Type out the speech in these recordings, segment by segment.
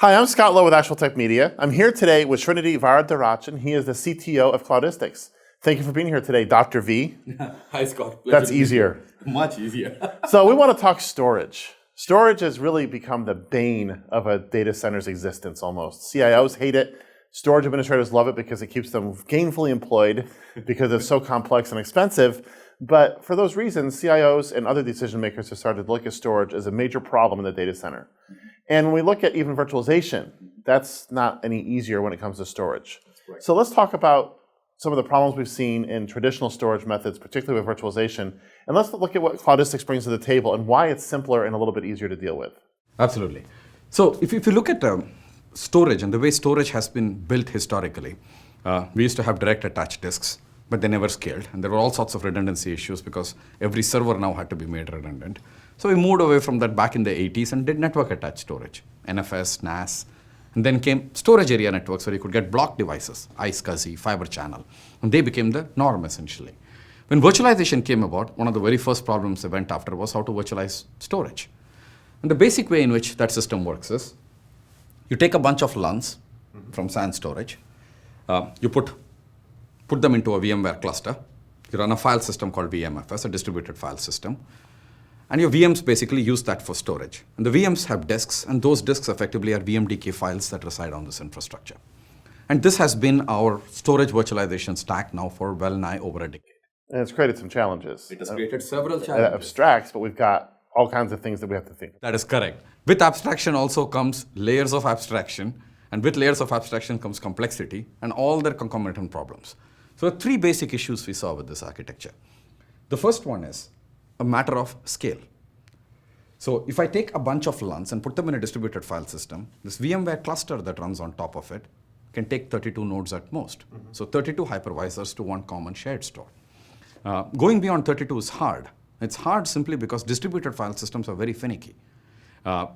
Hi, I'm Scott Lowe with Actual Tech Media. I'm here today with Srinidhi Varadarajan. He is the CTO of Cloudistics. Thank you for being here today, Dr. V. Hi, Scott. That's easier. Much easier. So we want to talk storage. Storage has really become the bane of a data center's existence almost. CIOs hate it. Storage administrators love it because it keeps them gainfully employed because it's so complex and expensive. But for those reasons, CIOs and other decision makers have started to look at storage as a major problem in the data center. And when we look at even virtualization, that's not any easier when it comes to storage. Right. So let's talk about some of the problems we've seen in traditional storage methods, particularly with virtualization. And let's look at what Cloudistics brings to the table and why it's simpler and a little bit easier to deal with. Absolutely. So if you look at storage and the way storage has been built historically, we used to have direct attached disks, but they never scaled. And there were all sorts of redundancy issues because every server now had to be made redundant. So we moved away from that back in the 80s and did network attached storage, NFS, NAS. And then came storage area networks where you could get block devices, iSCSI, fiber channel. And they became the norm essentially. When virtualization came about, one of the very first problems they went after was how to virtualize storage. And the basic way in which that system works is, you take a bunch of LUNs from SAN storage, you put them into a VMware cluster, you run a file system called VMFS, a distributed file system, and your VMs basically use that for storage. And the VMs have disks, and those disks effectively are VMDK files that reside on this infrastructure. And this has been our storage virtualization stack now for well nigh over a decade. And it's created some challenges. It has created several It challenges. abstracts, but we've got all kinds of things that we have to think. That is correct. With abstraction also comes layers of abstraction, and with layers of abstraction comes complexity and all their concomitant problems. So there are three basic issues we saw with this architecture. The first one is a matter of scale. So if I take a bunch of LUNs and put them in a distributed file system, this VMware cluster that runs on top of it can take 32 nodes at most. So 32 hypervisors to one common shared store. Going beyond 32 is hard. It's hard simply because distributed file systems are very finicky.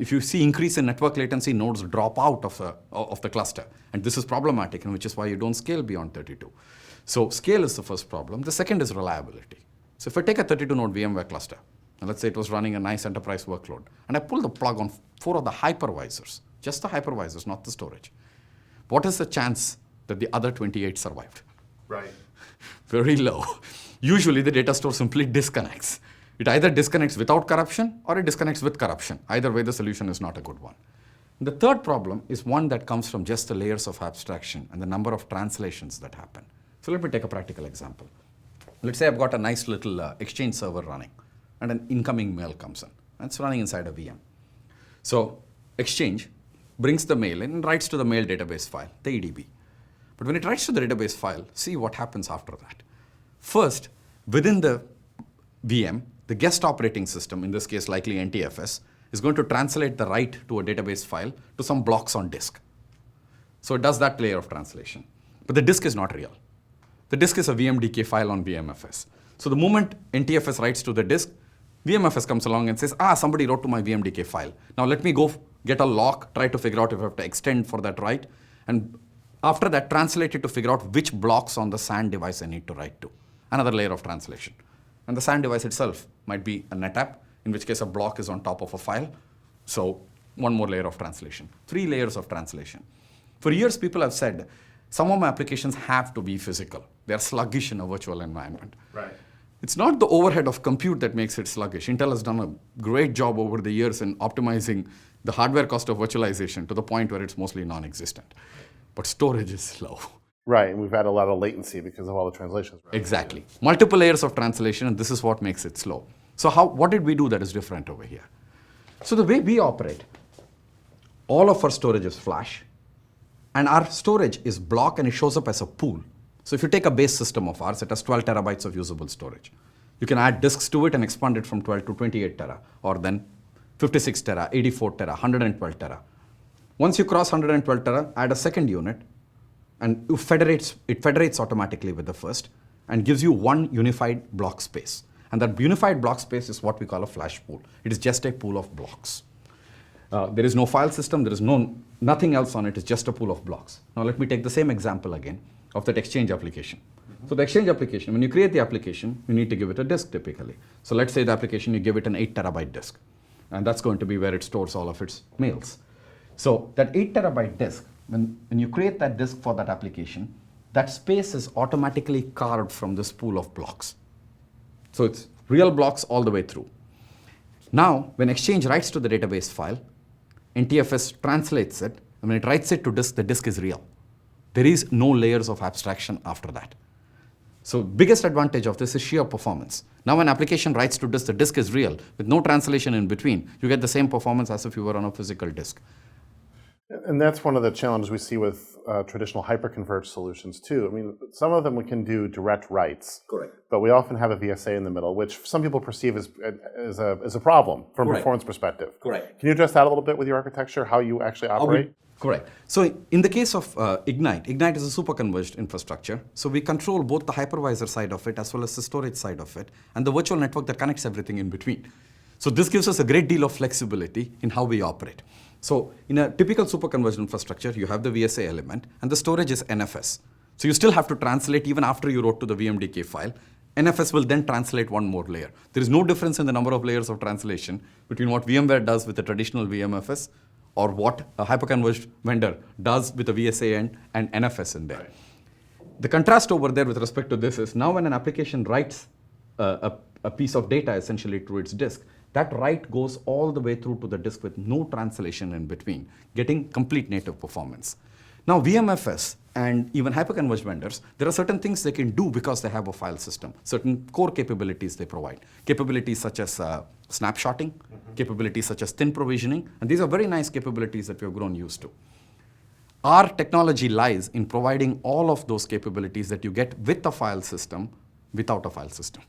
If you see increase in network latency, nodes drop out of the cluster. And this is problematic, and which is why you don't scale beyond 32. So scale is the first problem. The second is reliability. So if I take a 32-node VMware cluster, and let's say it was running a nice enterprise workload, and I pull the plug on 4 of the hypervisors, just the hypervisors, not the storage, what is the chance that the other 28 survived? Right. Very low. Usually the data store simply disconnects. It either disconnects without corruption or it disconnects with corruption. Either way, the solution is not a good one. The third problem is one that comes from just the layers of abstraction and the number of translations that happen. So let me take a practical example. Let's say I've got a nice little Exchange server running, and an incoming mail comes in. And it's running inside a VM. So Exchange brings the mail in and writes to the mail database file, the EDB. But when it writes to the database file, see what happens after that. First, within the VM, the guest operating system, in this case likely NTFS, is going to translate the write to a database file to some blocks on disk. So it does that layer of translation. But the disk is not real. The disk is a VMDK file on VMFS. So the moment NTFS writes to the disk, VMFS comes along and says, somebody wrote to my VMDK file. Now let me go get a lock, try to figure out if I have to extend for that write, and after that translate it to figure out which blocks on the SAN device I need to write to. Another layer of translation. And the SAN device itself might be a NetApp, in which case a block is on top of a file. So one more layer of translation. 3 layers of translation. For years, people have said, some of my applications have to be physical. They're sluggish in a virtual environment. Right. It's not the overhead of compute that makes it sluggish. Intel has done a great job over the years in optimizing the hardware cost of virtualization to the point where it's mostly non-existent. But storage is slow. Right, and we've had a lot of latency because of all the translations. Right? Exactly. Multiple layers of translation, and this is what makes it slow. So what did we do that is different over here? So the way we operate, all of our storage is flash, and our storage is block, and it shows up as a pool. So if you take a base system of ours, it has 12 terabytes of usable storage. You can add disks to it and expand it from 12 to 28 tera, or then 56 tera, 84 tera, 112 tera. Once you cross 112 tera, add a second unit, and it federates automatically with the first, and gives you one unified block space. And that unified block space is what we call a flash pool. It is just a pool of blocks. There is no file system, there is nothing else on it, it's just a pool of blocks. Now let me take the same example again of that Exchange application. So the Exchange application, when you create the application, you need to give it a disk typically. So let's say the application, you give it an 8 terabyte disk. And that's going to be where it stores all of its mails. So that 8 terabyte disk, when you create that disk for that application, that space is automatically carved from this pool of blocks. So it's real blocks all the way through. Now, when Exchange writes to the database file, NTFS translates it, and when it writes it to disk, the disk is real. There is no layers of abstraction after that. So biggest advantage of this is sheer performance. Now when application writes to disk, the disk is real with no translation in between. You get the same performance as if you were on a physical disk. And that's one of the challenges we see with traditional hyperconverged solutions too. I mean, some of them we can do direct writes. Correct. But we often have a VSA in the middle, which some people perceive as a problem from a performance perspective. Correct. Can you address that a little bit with your architecture, how you actually operate? Correct. So in the case of Ignite is a super converged infrastructure. So we control both the hypervisor side of it as well as the storage side of it and the virtual network that connects everything in between. So this gives us a great deal of flexibility in how we operate. So in a typical super converged infrastructure, you have the VSA element and the storage is NFS. So you still have to translate even after you wrote to the VMDK file. NFS will then translate one more layer. There is no difference in the number of layers of translation between what VMware does with the traditional VMFS or what a hyperconverged vendor does with a VSA and NFS in there. Right. The contrast over there with respect to this is now when an application writes a piece of data essentially to its disk, that write goes all the way through to the disk with no translation in between, getting complete native performance. Now VMFS and even hyperconverged vendors, there are certain things they can do because they have a file system, certain core capabilities they provide. Capabilities such as snapshotting, capabilities such as thin provisioning, and these are very nice capabilities that we have grown used to. Our technology lies in providing all of those capabilities that you get with a file system without a file system.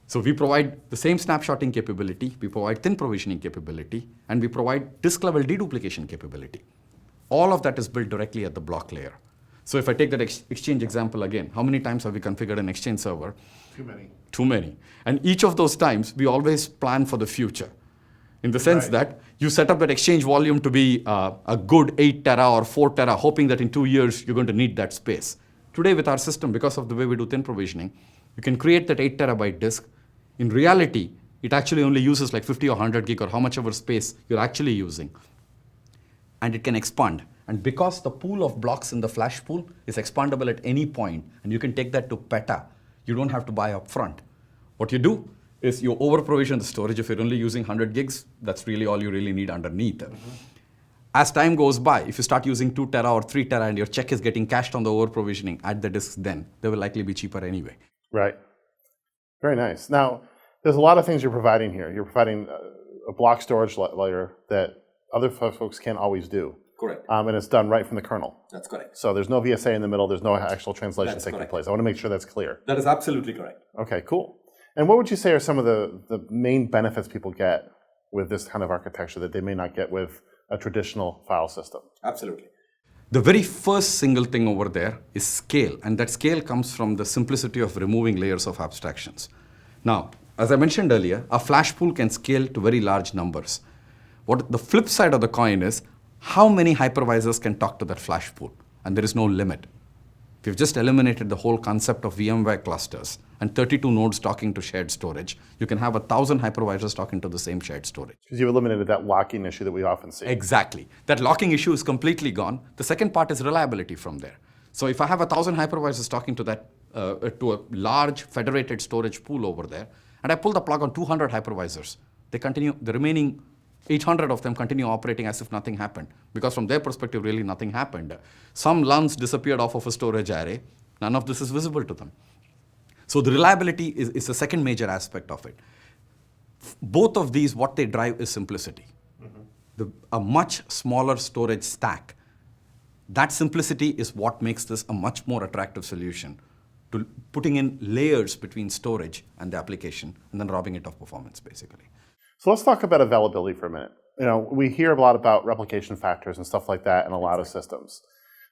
So we provide the same snapshotting capability, we provide thin provisioning capability, and we provide disk-level deduplication capability. All of that is built directly at the block layer. So if I take that Exchange example again, how many times have we configured an Exchange server? Too many. Too many. And each of those times, we always plan for the future. In the sense that you set up that Exchange volume to be a good 8 tera or 4 tera, hoping that in 2 years, you're going to need that space. Today with our system, because of the way we do thin provisioning, you can create that 8 terabyte disk. In reality, it actually only uses like 50 or 100 gig or how much ever space you're actually using. And it can expand. And because the pool of blocks in the flash pool is expandable at any point, and you can take that to peta, you don't have to buy up front. What you do is you over-provision the storage. If you're only using 100 gigs, that's really all you really need underneath. As time goes by, if you start using 2 tera or 3 tera and your check is getting cached on the over-provisioning, add the disks then. They will likely be cheaper anyway. Right. Very nice. Now, there's a lot of things you're providing here. You're providing a block storage layer that other folks can't always do. Correct. And it's done right from the kernel. That's correct. So there's no VSA in the middle. There's no actual translation taking place. I want to make sure that's clear. That is absolutely correct. Okay, cool. And what would you say are some of the main benefits people get with this kind of architecture that they may not get with a traditional file system? Absolutely. The very first single thing over there is scale, and that scale comes from the simplicity of removing layers of abstractions. Now, as I mentioned earlier, a flash pool can scale to very large numbers. What the flip side of the coin is, how many hypervisors can talk to that flash pool? And there is no limit. We've just eliminated the whole concept of VMware clusters and 32 nodes talking to shared storage. You can have 1,000 hypervisors talking to the same shared storage. Because you've eliminated that locking issue that we often see. Exactly. That locking issue is completely gone. The second part is reliability from there. So if I have 1,000 hypervisors talking to that to a large federated storage pool over there, and I pull the plug on 200 hypervisors, they continue. The remaining 800 of them continue operating as if nothing happened, because from their perspective, really nothing happened. Some LUNs disappeared off of a storage array. None of this is visible to them. So the reliability is the second major aspect of it. Both of these, what they drive is simplicity. A much smaller storage stack. That simplicity is what makes this a much more attractive solution to putting in layers between storage and the application and then robbing it of performance, basically. So let's talk about availability for a minute. You know, we hear a lot about replication factors and stuff like that in a lot of systems.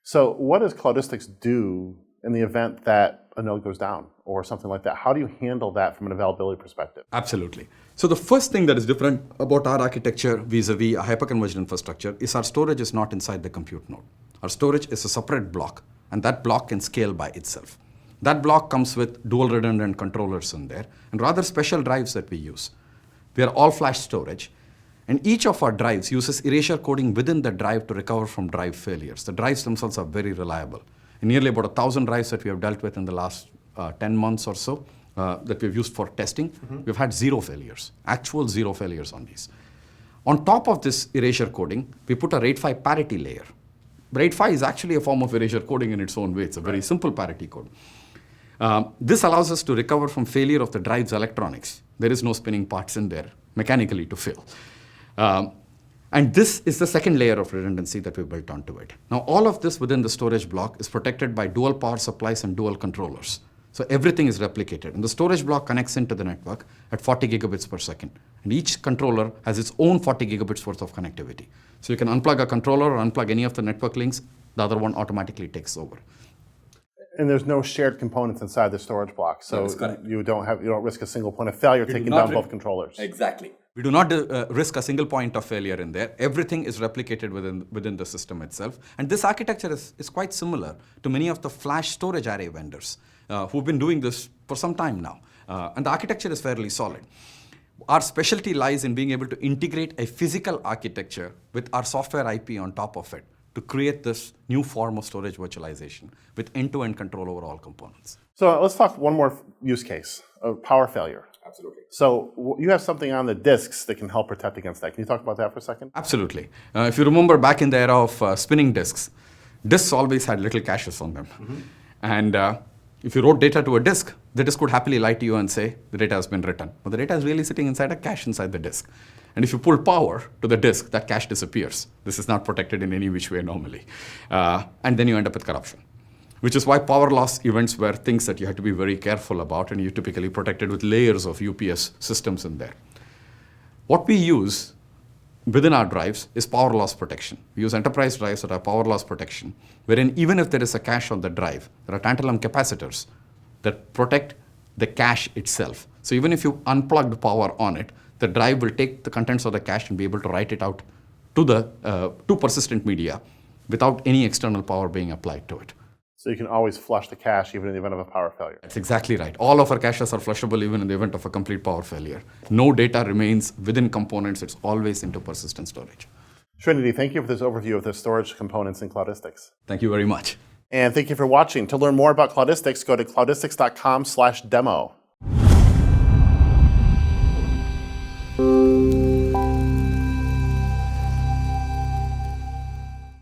So what does Cloudistics do in the event that a node goes down or something like that? How do you handle that from an availability perspective? Absolutely. So the first thing that is different about our architecture vis-a-vis a hyperconverged infrastructure is our storage is not inside the compute node. Our storage is a separate block, and that block can scale by itself. That block comes with dual redundant controllers in there and rather special drives that we use. We are all flash storage. And each of our drives uses erasure coding within the drive to recover from drive failures. The drives themselves are very reliable. In nearly about 1,000 drives that we have dealt with in the last 10 months or so that we've used for testing, we've had zero failures, actual zero failures on these. On top of this erasure coding, we put a RAID 5 parity layer. RAID 5 is actually a form of erasure coding in its own way. It's a very simple parity code. This allows us to recover from failure of the drive's electronics. There is no spinning parts in there mechanically to fail. And this is the second layer of redundancy that we built onto it. Now, all of this within the storage block is protected by dual power supplies and dual controllers. So everything is replicated. And the storage block connects into the network at 40 gigabits per second. And each controller has its own 40 gigabits worth of connectivity. So you can unplug a controller or unplug any of the network links. The other one automatically takes over. And there's no shared components inside the storage block, so you don't risk a single point of failure taking down both controllers. Exactly. We do not risk a single point of failure in there. Everything is replicated within the system itself. And this architecture is quite similar to many of the flash storage array vendors who've been doing this for some time now. And the architecture is fairly solid. Our specialty lies in being able to integrate a physical architecture with our software IP on top of it to create this new form of storage virtualization with end-to-end control over all components. So let's talk one more use case, power failure. Absolutely. So you have something on the disks that can help protect against that. Can you talk about that for a second? Absolutely. If you remember back in the era of spinning disks always had little caches on them. And if you wrote data to a disk, the disk would happily lie to you and say, the data has been written. But the data is really sitting inside a cache inside the disk. And if you pull power to the disk, that cache disappears. This is not protected in any which way normally. And then you end up with corruption, which is why power loss events were things that you had to be very careful about, and you typically protected with layers of UPS systems in there. What we use within our drives is power loss protection. We use enterprise drives that have power loss protection, wherein even if there is a cache on the drive, there are tantalum capacitors that protect the cache itself. So even if you unplugged power on it, the drive will take the contents of the cache and be able to write it out to persistent media without any external power being applied to it. So you can always flush the cache even in the event of a power failure. That's exactly right. All of our caches are flushable even in the event of a complete power failure. No data remains within components. It's always into persistent storage. Srinidhi, thank you for this overview of the storage components in Cloudistics. Thank you very much. And thank you for watching. To learn more about Cloudistics, go to cloudistics.com/demo.